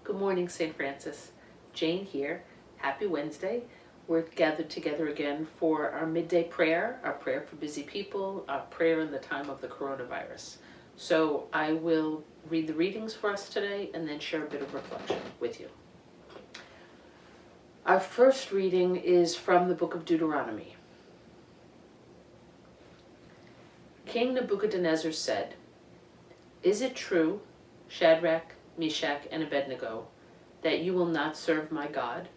Good morning, St. Francis. Jane here. Happy Wednesday. We're gathered together again for our midday prayer, our prayer for busy people, our prayer in the time of the coronavirus. So I will read the readings for us today and then share a bit of reflection with you. Our first reading is from the book of Deuteronomy. King Nebuchadnezzar said, "Is it true, Shadrach, Meshach, and Abednego, that you will not serve my God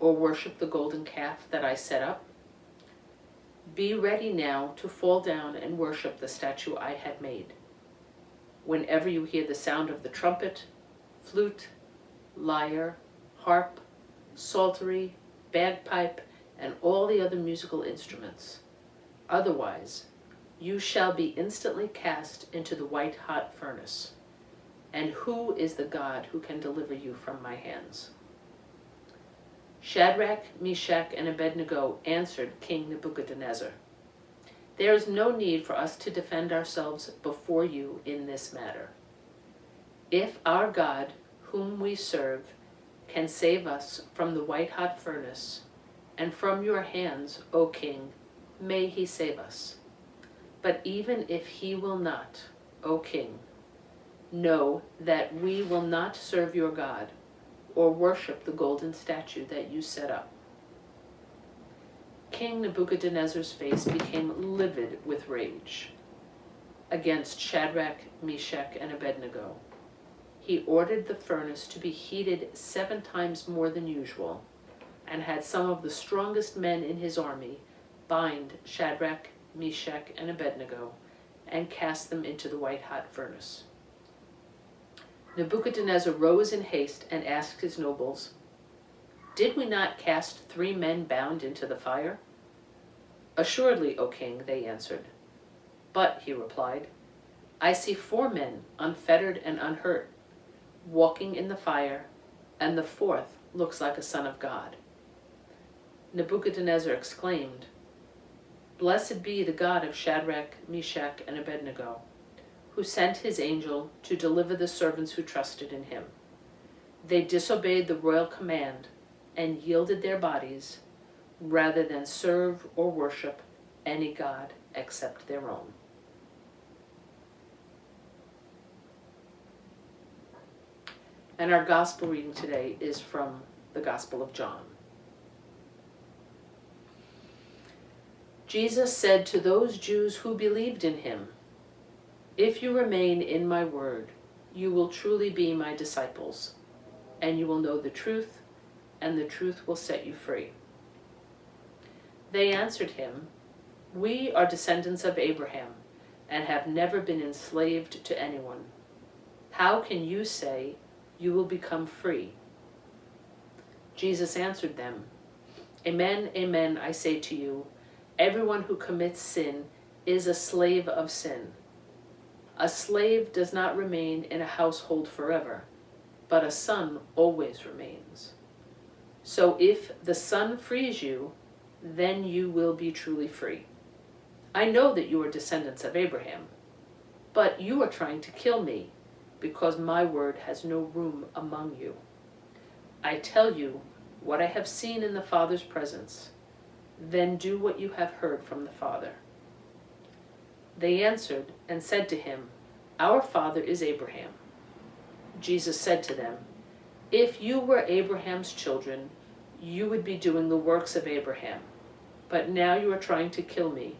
or worship the golden calf that I set up? Be ready now to fall down and worship the statue I had made. Whenever you hear the sound of the trumpet, flute, lyre, harp, psaltery, bagpipe, and all the other musical instruments. Otherwise, you shall be instantly cast into the white-hot furnace. And who is the God who can deliver you from my hands?" Shadrach, Meshach, and Abednego answered King Nebuchadnezzar, "There is no need for us to defend ourselves before you in this matter. If our God, whom we serve, can save us from the white-hot furnace and from your hands, O king, may he save us. But even if he will not, O king, know that we will not serve your God or worship the golden statue that you set up." King Nebuchadnezzar's face became livid with rage against Shadrach, Meshach, and Abednego. He ordered the furnace to be heated 7 times more than usual and had some of the strongest men in his army bind Shadrach, Meshach, and Abednego and cast them into the white-hot furnace. Nebuchadnezzar rose in haste and asked his nobles, "Did we not cast 3 men bound into the fire?" "Assuredly, O king," they answered. "But," he replied, "I see 4 men, unfettered and unhurt, walking in the fire, and the 4th looks like a son of God." Nebuchadnezzar exclaimed, "Blessed be the God of Shadrach, Meshach, and Abednego, who sent his angel to deliver the servants who trusted in him. They disobeyed the royal command and yielded their bodies rather than serve or worship any god except their own." And our gospel reading today is from the Gospel of John. Jesus said to those Jews who believed in him, "If you remain in my word, you will truly be my disciples, and you will know the truth, and the truth will set you free." They answered him, "We are descendants of Abraham, and have never been enslaved to anyone. How can you say you will become free?" Jesus answered them, "Amen, amen, I say to you, everyone who commits sin is a slave of sin. A slave does not remain in a household forever, but a son always remains. So if the Son frees you, then you will be truly free. I know that you are descendants of Abraham, but you are trying to kill me because my word has no room among you. I tell you what I have seen in the Father's presence, then do what you have heard from the Father." They answered and said to him, "Our father is Abraham." Jesus said to them, "If you were Abraham's children, you would be doing the works of Abraham. But now you are trying to kill me,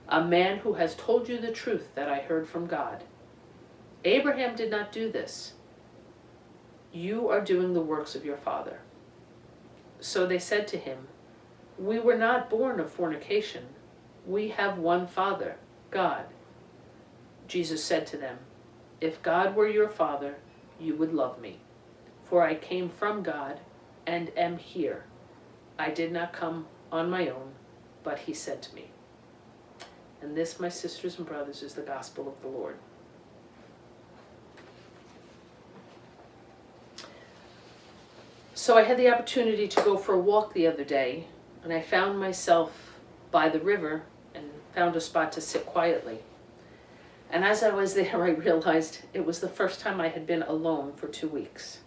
a man who has told you the truth that I heard from God. Abraham did not do this. You are doing the works of your father." So they said to him, "We were not born of fornication. We have one Father, God." Jesus said to them, "If God were your Father, you would love me, for I came from God and am here. I did not come on my own, but he sent me." And this, my sisters and brothers, is the gospel of the Lord. So I had the opportunity to go for a walk the other day, and I found myself by the river and found a spot to sit quietly. And as I was there, I realized it was the first time I had been alone for 2 weeks.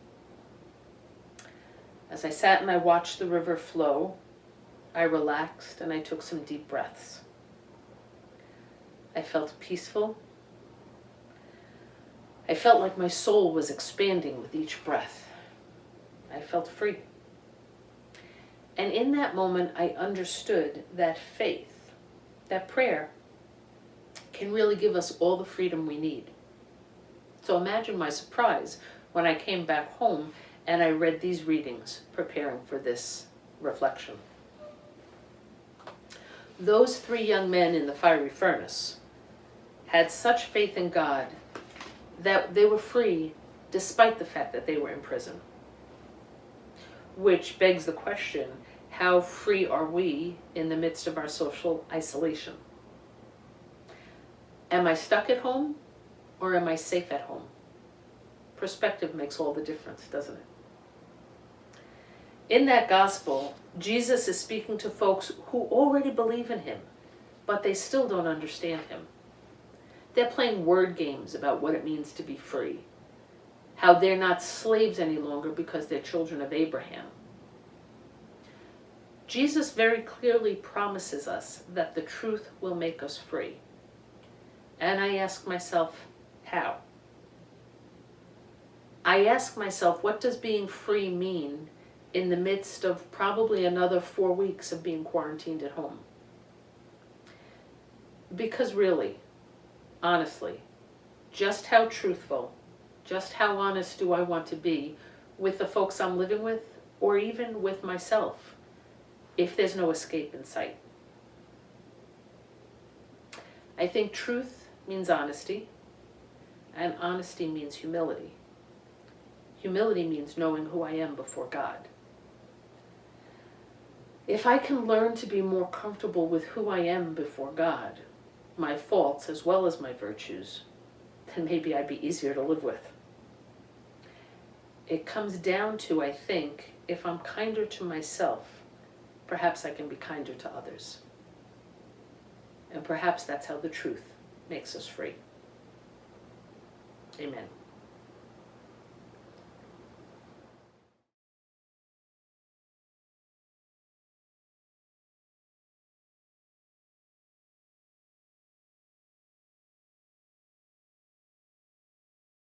As I sat and I watched the river flow, I relaxed and I took some deep breaths. I felt peaceful. I felt like my soul was expanding with each breath. I felt free. And in that moment, I understood that faith, that prayer, can really give us all the freedom we need. So imagine my surprise when I came back home and I read these readings, preparing for this reflection. Those 3 young men in the fiery furnace had such faith in God that they were free despite the fact that they were in prison. Which begs the question, how free are we in the midst of our social isolation? Am I stuck at home or am I safe at home? Perspective makes all the difference, doesn't it? In that gospel, Jesus is speaking to folks who already believe in him, but they still don't understand him. They're playing word games about what it means to be free, how they're not slaves any longer because they're children of Abraham. Jesus very clearly promises us that the truth will make us free. And I ask myself, how? I ask myself, what does being free mean in the midst of probably another 4 weeks of being quarantined at home? Because really, honestly, just how truthful, just how honest do I want to be with the folks I'm living with, or even with myself, if there's no escape in sight? I think truth means honesty, and honesty means humility. Humility means knowing who I am before God. If I can learn to be more comfortable with who I am before God, my faults as well as my virtues, then maybe I'd be easier to live with. It comes down to, I think, if I'm kinder to myself, perhaps I can be kinder to others. And perhaps that's how the truth makes us free. Amen.